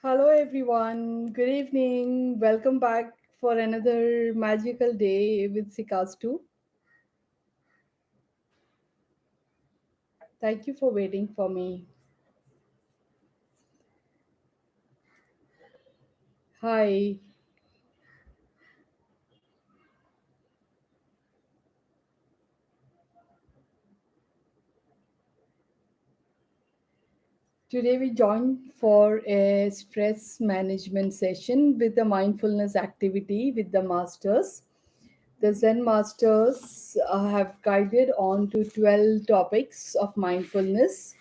Hello, everyone. Good evening. Welcome back for another magical day with Seikastu. Thank you for waiting for me. Hi. Today we join for a stress management session with the mindfulness activity with the masters. The Zen masters have guided on to 12 topics of mindfulness,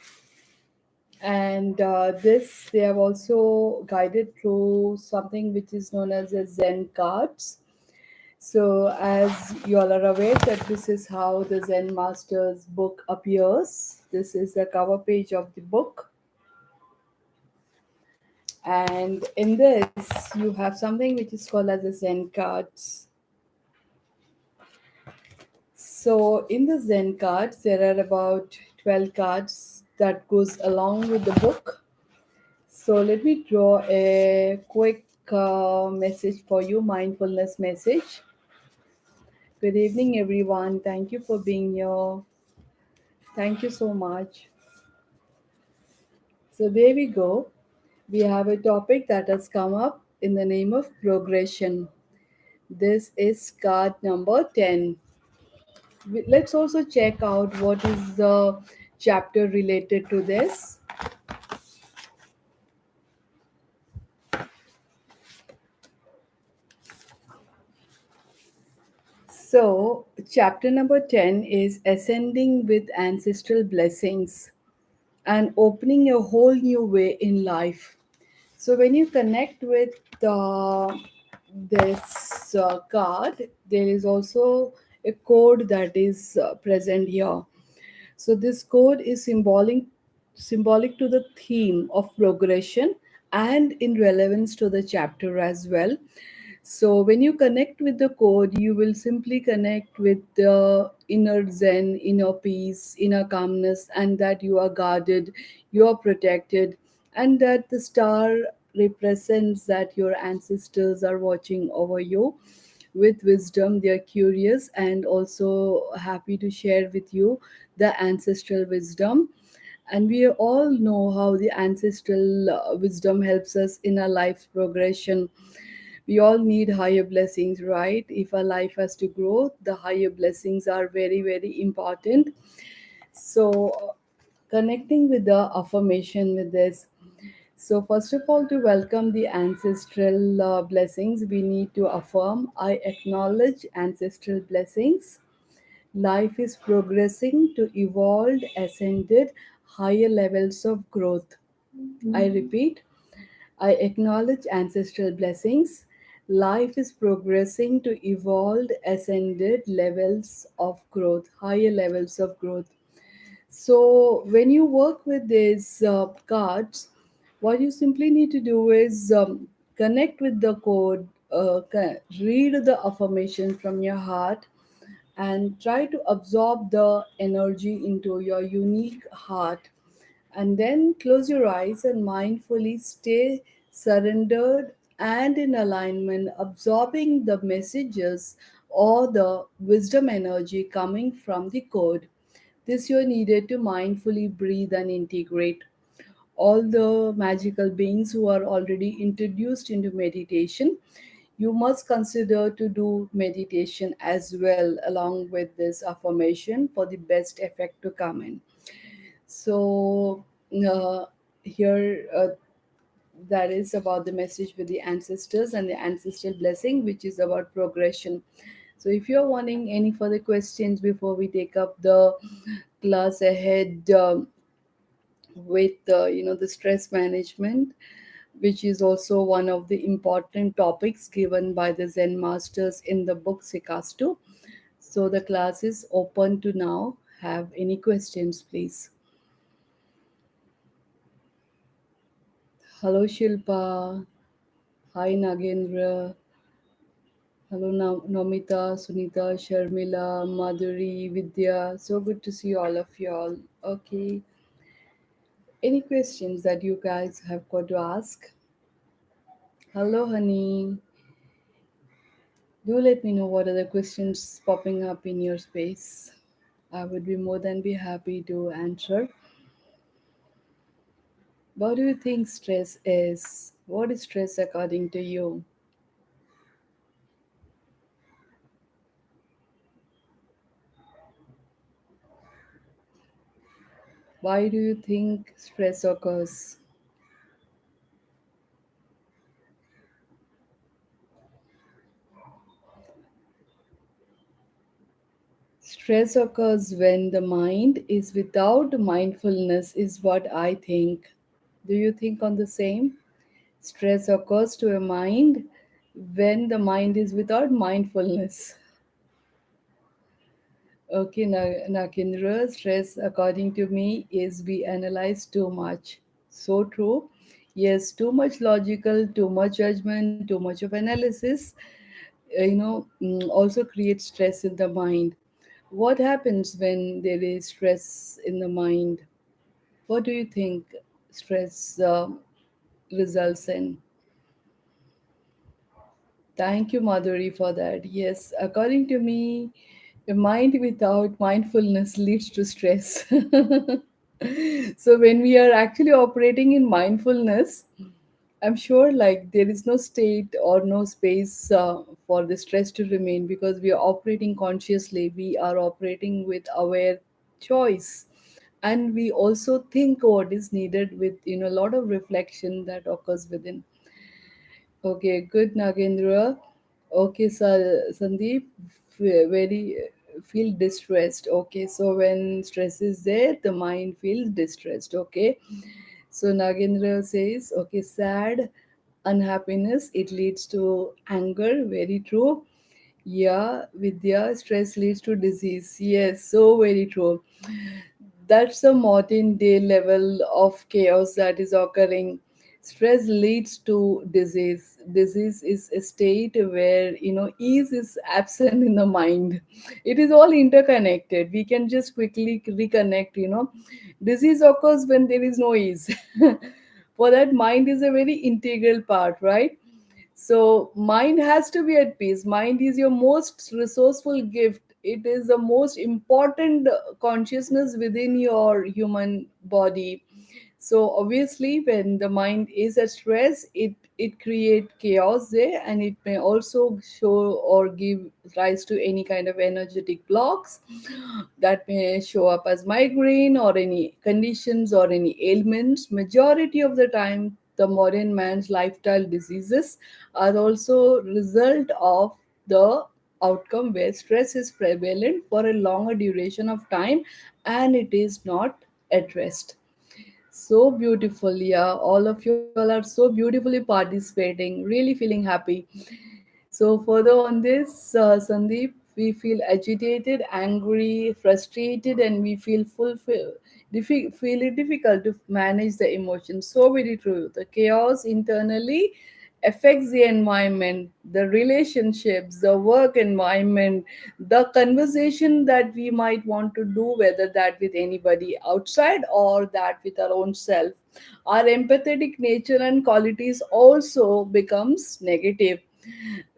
and this they have also guided through something which is known as the Zen cards. So, as you all are aware, that this is how the Zen Master's book appears. This is the cover page of the book, and in this, you have something which is called as the Zen cards. So, in the Zen cards, there are about 12 cards that goes along with the book. So, let me draw a quick message for you, mindfulness message. Good evening, everyone. Thank you for being here. Thank you so much. So there we go. We have a topic that has come up in the name of progression. This is card number 10. Let's also check out what is the chapter related to this. So, chapter number 10 is Ascending with Ancestral Blessings and Opening a Whole New Way in Life. So when you connect with this card, there is also a code that is present here. So this code is symbolic to the theme of progression and in relevance to the chapter as well. So when you connect with the code, you will simply connect with the inner zen, inner peace, inner calmness, and that you are guarded, you are protected, and that the star represents that your ancestors are watching over you with wisdom. They are curious and also happy to share with you the ancestral wisdom. And we all know how the ancestral wisdom helps us in our life progression. We all need higher blessings, right? If our life has to grow, the higher blessings are very, very important. So, connecting with the affirmation with this. So, first of all, to welcome the ancestral blessings, we need to affirm I acknowledge ancestral blessings. Life is progressing to evolved, ascended, higher levels of growth. I repeat, I acknowledge ancestral blessings. Life is progressing to evolved, ascended levels of growth, higher levels of growth. So, when you work with these cards, what you simply need to do is connect with the code, read the affirmation from your heart, and try to absorb the energy into your unique heart, and then close your eyes and mindfully stay surrendered and in alignment, absorbing the messages or the wisdom energy coming from the code. This you needed to mindfully breathe and integrate all the magical beings who are already introduced into meditation. You must consider to do meditation as well along with this affirmation for the best effect to come in. So uh, here that is about the message with the ancestors and the ancestral blessing, which is about progression. So if you're wanting any further questions before we take up the class ahead, with the stress management, which is also one of the important topics given by the Zen masters in the book Seikastu. So the class is open to now. Have any questions, please? Hello, Shilpa. Hi, Nagendra. Hello, Nomita, Sunita, Sharmila, Madhuri, Vidya. So good to see all of you all. Okay. Any questions that you guys have got to ask? Hello, honey. Do let me know what are the questions popping up in your space. I would be more than be happy to answer. What do you think stress is? What is stress according to you? Why do you think stress occurs? Stress occurs when the mind is without mindfulness, is what I think. Do you think on the same? Stress occurs to a mind when the mind is without mindfulness. Okay, Nakindra, stress, according to me, is we analyze too much. So true. Yes, too much logical, too much judgment, too much of analysis, also creates stress in the mind. What happens when there is stress in the mind? What do you think stress results in? Thank you, Madhuri, for that. Yes, according to me, a mind without mindfulness leads to stress. So, when we are actually operating in mindfulness, I'm sure like there is no state or no space for the stress to remain because we are operating consciously. We are operating with aware choice, and we also think what is needed with a lot of reflection that occurs within. Okay, good, Nagendra. Okay, Sandeep, very feel distressed. Okay, so when stress is there, the mind feels distressed. Okay, so Nagendra says, okay, sad, unhappiness, it leads to anger. Very true. Yeah, Vidya, stress leads to disease. Yes, so very true. That's the modern day level of chaos that is occurring. Stress leads to disease. Disease is a state where ease is absent in the mind. It is all interconnected. We can just quickly reconnect. Disease occurs when there is no ease. For that, mind is a very integral part, right? So mind has to be at peace. Mind is your most resourceful gift. It is the most important consciousness within your human body. So obviously, when the mind is at stress, it create chaos there, and it may also show or give rise to any kind of energetic blocks that may show up as migraine or any conditions or any ailments. Majority of the time, the modern man's lifestyle diseases are also result of the outcome where stress is prevalent for a longer duration of time and it is not addressed. So beautiful, yeah. All of you all are so beautifully participating, really feeling happy. So, further on this, Sandeep, we feel agitated, angry, frustrated, and we feel it difficult to manage the emotions. So, very true. The chaos internally affects the environment, the relationships, the work environment, the conversation that we might want to do, whether that with anybody outside or that with our own self. Our empathetic nature and qualities also becomes negative.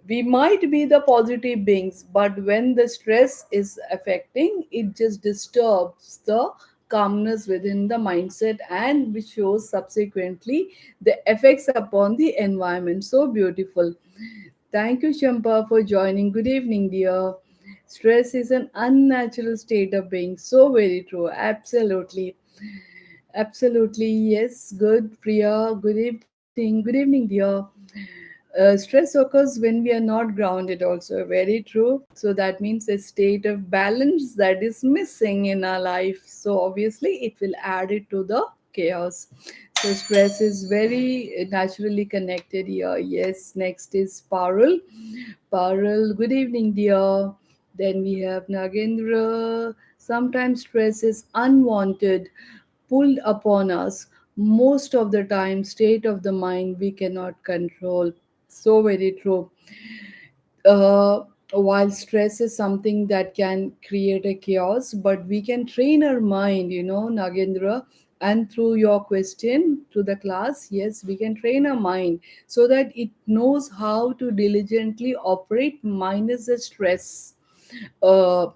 We might be the positive beings, but when the stress is affecting, it just disturbs the calmness within the mindset and which shows subsequently the effects upon the environment. So beautiful. Thank you, Shampa, for joining. Good evening, dear. Stress is an unnatural state of being. So very true. Absolutely. Absolutely. Yes. Good, Priya. Good evening. Good evening, dear. Stress occurs when we are not grounded, also. Very true. So that means a state of balance that is missing in our life. So obviously, it will add it to the chaos. So stress is very naturally connected here. Yes. Next is Parul. Parul, good evening, dear. Then we have Nagendra. Sometimes stress is unwanted, pulled upon us. Most of the time, state of the mind we cannot control. So very true. While stress is something that can create a chaos, but we can train our mind, Nagendra, And through your question to the class, yes, we can train our mind so that it knows how to diligently operate minus the stress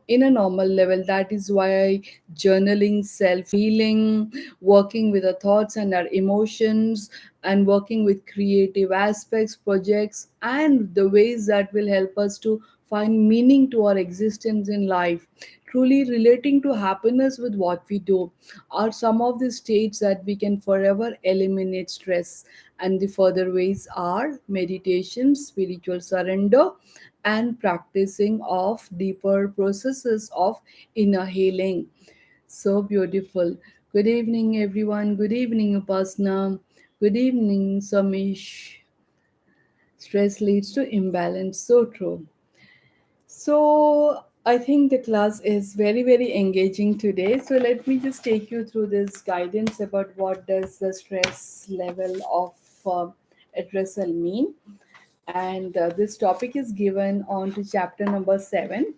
in a normal level. That is why journaling, self healing, working with our thoughts and our emotions, and working with creative aspects, projects, and the ways that will help us to find meaning to our existence in life, truly relating to happiness with what we do, are some of the states that we can forever eliminate stress. And the further ways are meditation, spiritual surrender, and practicing of deeper processes of inner healing. So beautiful. Good evening, everyone. Good evening, Upasna. Good evening, Samish. Stress leads to imbalance. So true. So I think the class is very, very engaging today. So let me just take you through this guidance about what does the stress level of addressal mean. And this topic is given on to chapter number 7.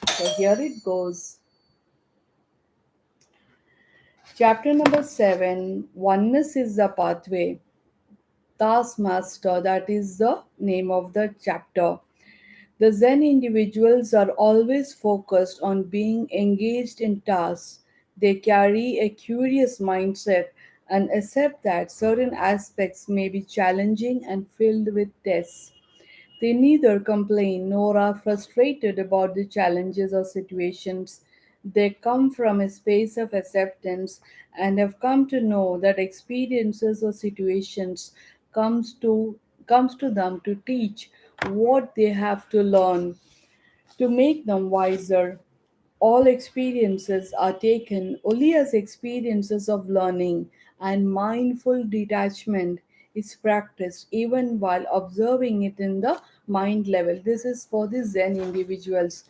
So here it goes. Chapter number 7, Oneness is the Pathway. Taskmaster, that is the name of the chapter. The Zen individuals are always focused on being engaged in tasks. They carry a curious mindset and accept that certain aspects may be challenging and filled with tests. They neither complain nor are frustrated about the challenges or situations. They come from a space of acceptance and have come to know that experiences or situations comes to comes to them to teach what they have to learn, to make them wiser. All experiences are taken only as experiences of learning, and mindful detachment is practiced even while observing it in the mind level. This is for the Zen individuals.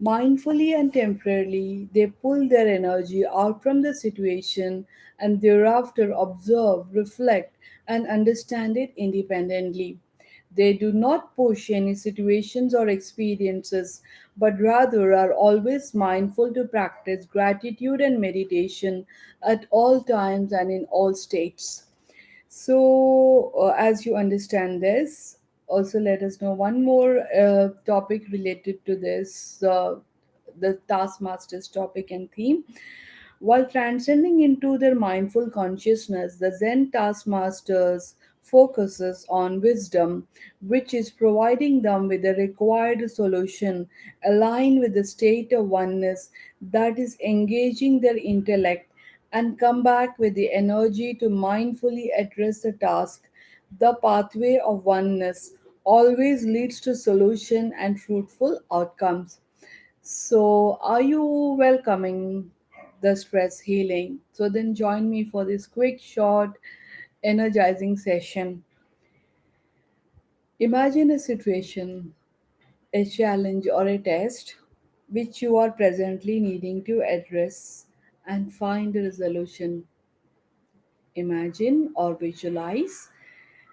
Mindfully and temporarily, they pull their energy out from the situation and thereafter observe, reflect, and understand it independently. They do not push any situations or experiences, but rather are always mindful to practice gratitude and meditation at all times and in all states. So, as you understand this, also let us know one more topic related to this, the Taskmaster's topic and theme. While transcending into their mindful consciousness, the Zen Taskmasters focuses on wisdom, which is providing them with the required solution aligned with the state of oneness that is engaging their intellect and come back with the energy to mindfully address the task. The pathway of oneness always leads to solution and fruitful outcomes. So, are you welcoming the stress healing? So, then join me for this quick, short, energizing session. Imagine a situation, a challenge, or a test which you are presently needing to address and find a resolution. Imagine or visualize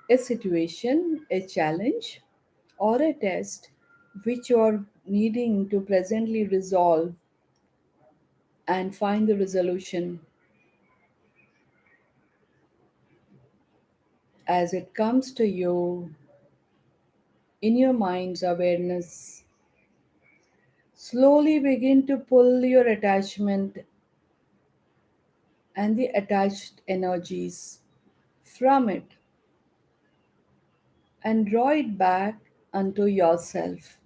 a situation, a challenge, or a test which you are needing to presently resolve and find the resolution. As it comes to you in your mind's awareness, slowly begin to pull your attachment and the attached energies from it and draw it back unto yourself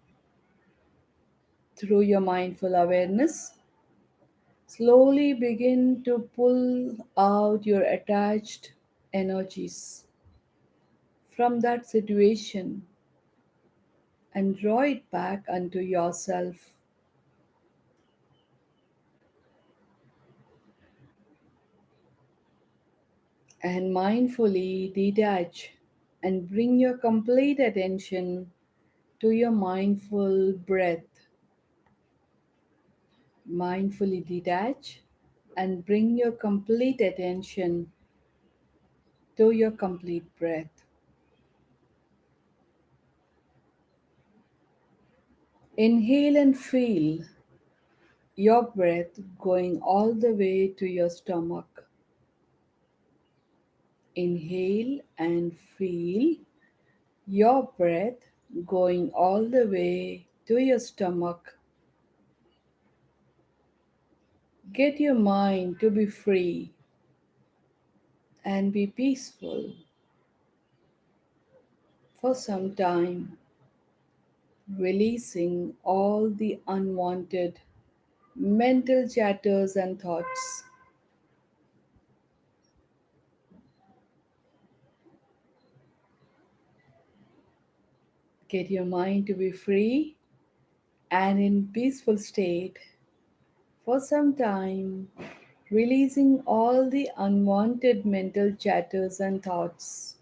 through your mindful awareness. Slowly begin to pull out your attached energies from that situation and draw it back unto yourself. And mindfully detach and bring your complete attention to your mindful breath. Mindfully detach and bring your complete attention to your complete breath. Inhale and feel your breath going all the way to your stomach. Inhale and feel your breath going all the way to your stomach. Get your mind to be free and be peaceful for some time, releasing all the unwanted mental chatters and thoughts. Get your mind to be free and in peaceful state for some time, releasing all the unwanted mental chatters and thoughts.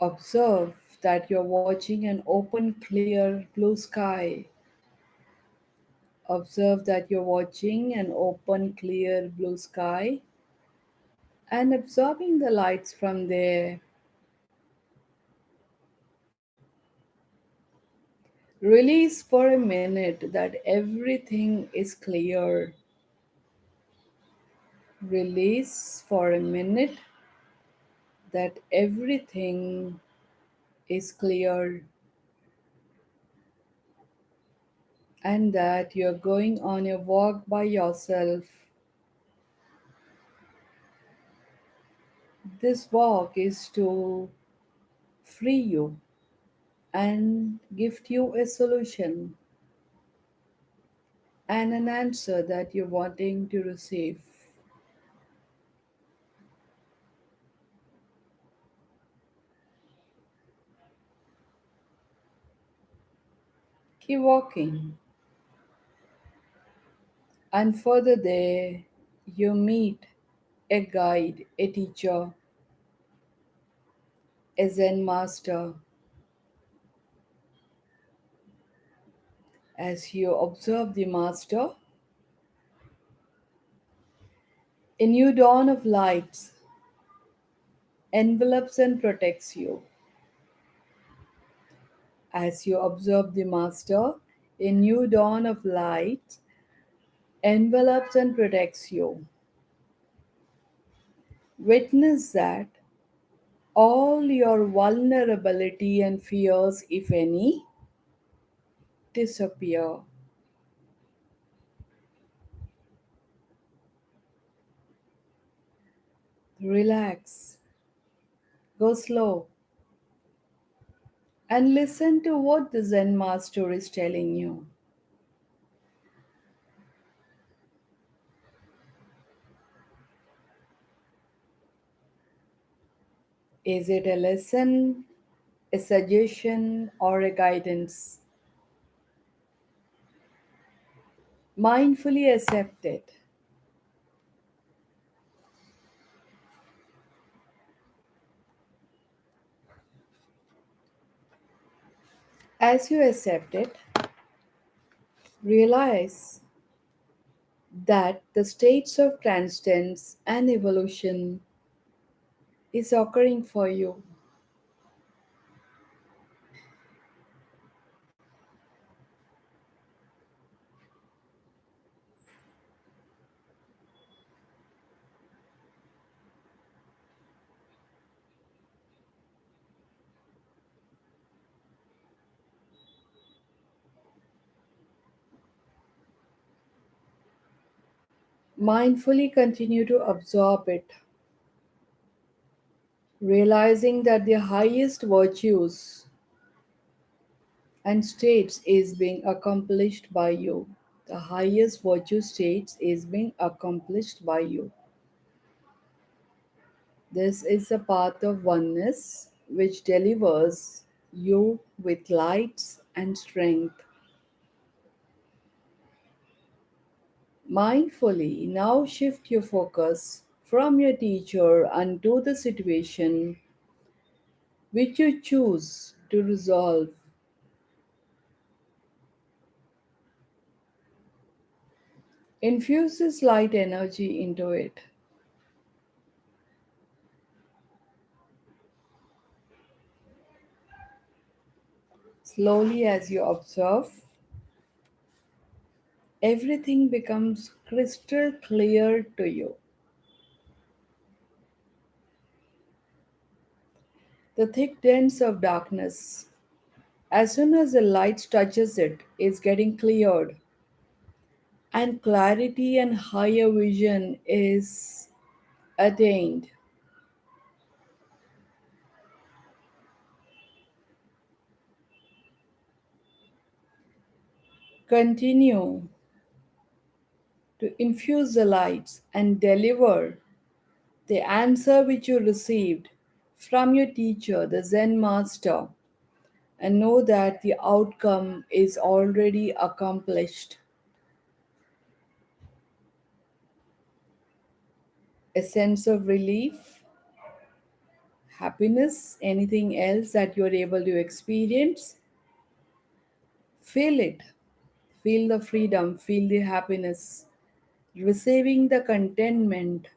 Observe that you're watching an open, clear blue sky. Observe that you're watching an open, clear blue sky and absorbing the lights from there. Release for a minute that everything is clear. Release for a minute that everything is clear and that you're going on a walk by yourself. This walk is to free you and gift you a solution and an answer that you're wanting to receive. Keep walking, and further there, you meet a guide, a teacher, a Zen master. As you observe the master, a new dawn of lights envelops and protects you. As you observe the master, a new dawn of light envelops and protects you. Witness that all your vulnerability and fears, if any, disappear. Relax, go slow, and listen to what the Zen master is telling you. Is it a lesson, a suggestion, or a guidance? Mindfully accept it. As you accept it, realize that the states of transcendence and evolution is occurring for you. Mindfully continue to absorb it, realizing that the highest virtues and states is being accomplished by you. The highest virtue states is being accomplished by you. This is a path of oneness which delivers you with lights and strength. Mindfully now shift your focus from your teacher unto the situation which you choose to resolve. Infuse this light energy into it. Slowly, as you observe, everything becomes crystal clear to you. The thick dents of darkness, as soon as the light touches it, is getting cleared, and clarity and higher vision is attained. Continue to infuse the lights and deliver the answer which you received from your teacher, the Zen master, and know that the outcome is already accomplished. A sense of relief, happiness, anything else that you're able to experience, feel it. Feel the freedom, feel the happiness, receiving the contentment,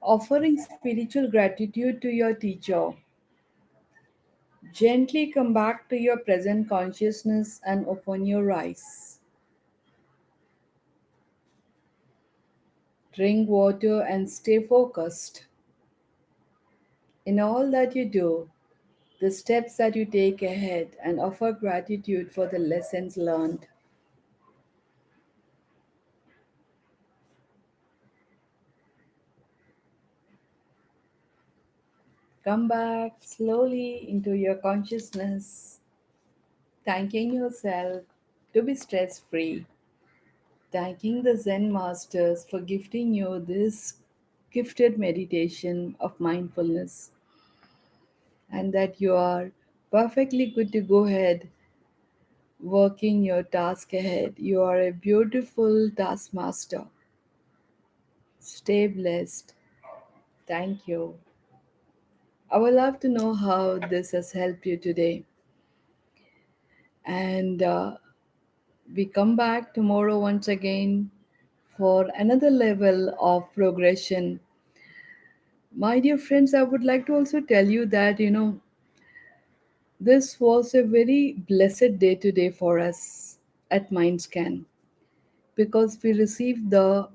offering spiritual gratitude to your teacher. Gently come back to your present consciousness and open your eyes. Drink water and stay focused. In all that you do, the steps that you take ahead, and offer gratitude for the lessons learned. Come back slowly into your consciousness, thanking yourself to be stress free, thanking the Zen masters for gifting you this gifted meditation of mindfulness, and that you are perfectly good to go ahead working your task ahead. You are a beautiful taskmaster. Stay blessed. Thank you. I would love to know how this has helped you today. And we come back tomorrow once again for another level of progression. My dear friends, I would like to also tell you that, this was a very blessed day today for us at Mindscan, because we received the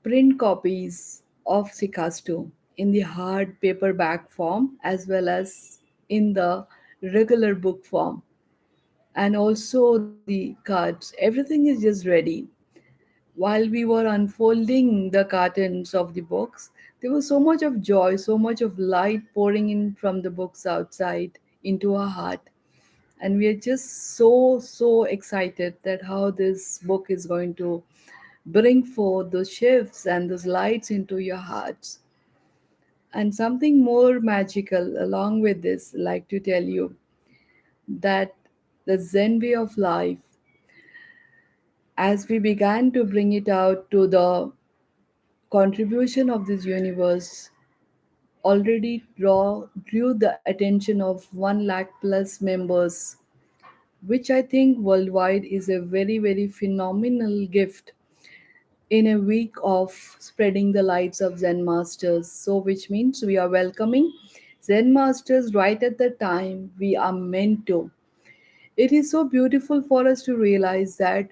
print copies of Seikastu in the hard paperback form as well as in the regular book form, and also the cards. Everything is just ready. While we were unfolding the cartons of the books, there was so much of joy, so much of light pouring in from the books outside into our heart. And we are just so excited that how this book is going to bring forth those shifts and those lights into your hearts. And something more magical along with this, like to tell you that the Zen way of life, as we began to bring it out to the contribution of this universe, already drew the attention of 1 lakh plus members, which I think worldwide is a very phenomenal gift in a week of spreading the lights of Zen Masters. So, which means we are welcoming Zen Masters right at the time we are meant to. It is so beautiful for us to realize that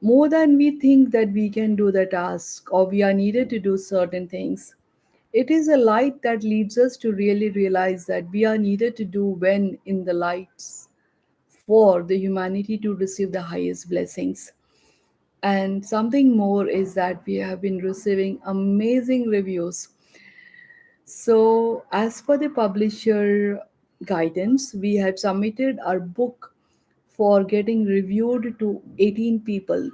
more than we think that we can do the task or we are needed to do certain things, it is a light that leads us to really realize that we are needed to do when in the lights for the humanity to receive the highest blessings. And something more is that we have been receiving amazing reviews. So, as per the publisher guidance, we had submitted our book for getting reviewed to 18 people,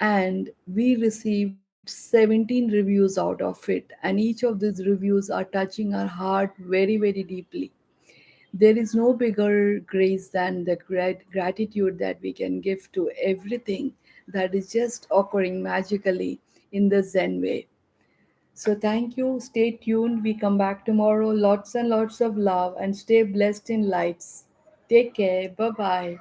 and we received 17 reviews out of it. And each of these reviews are touching our heart very deeply. There is no bigger grace than the gratitude that we can give to everything that is just occurring magically in the Zen way. So, thank you. Stay tuned. We come back tomorrow. Lots and lots of love, and stay blessed in lights. Take care. Bye bye.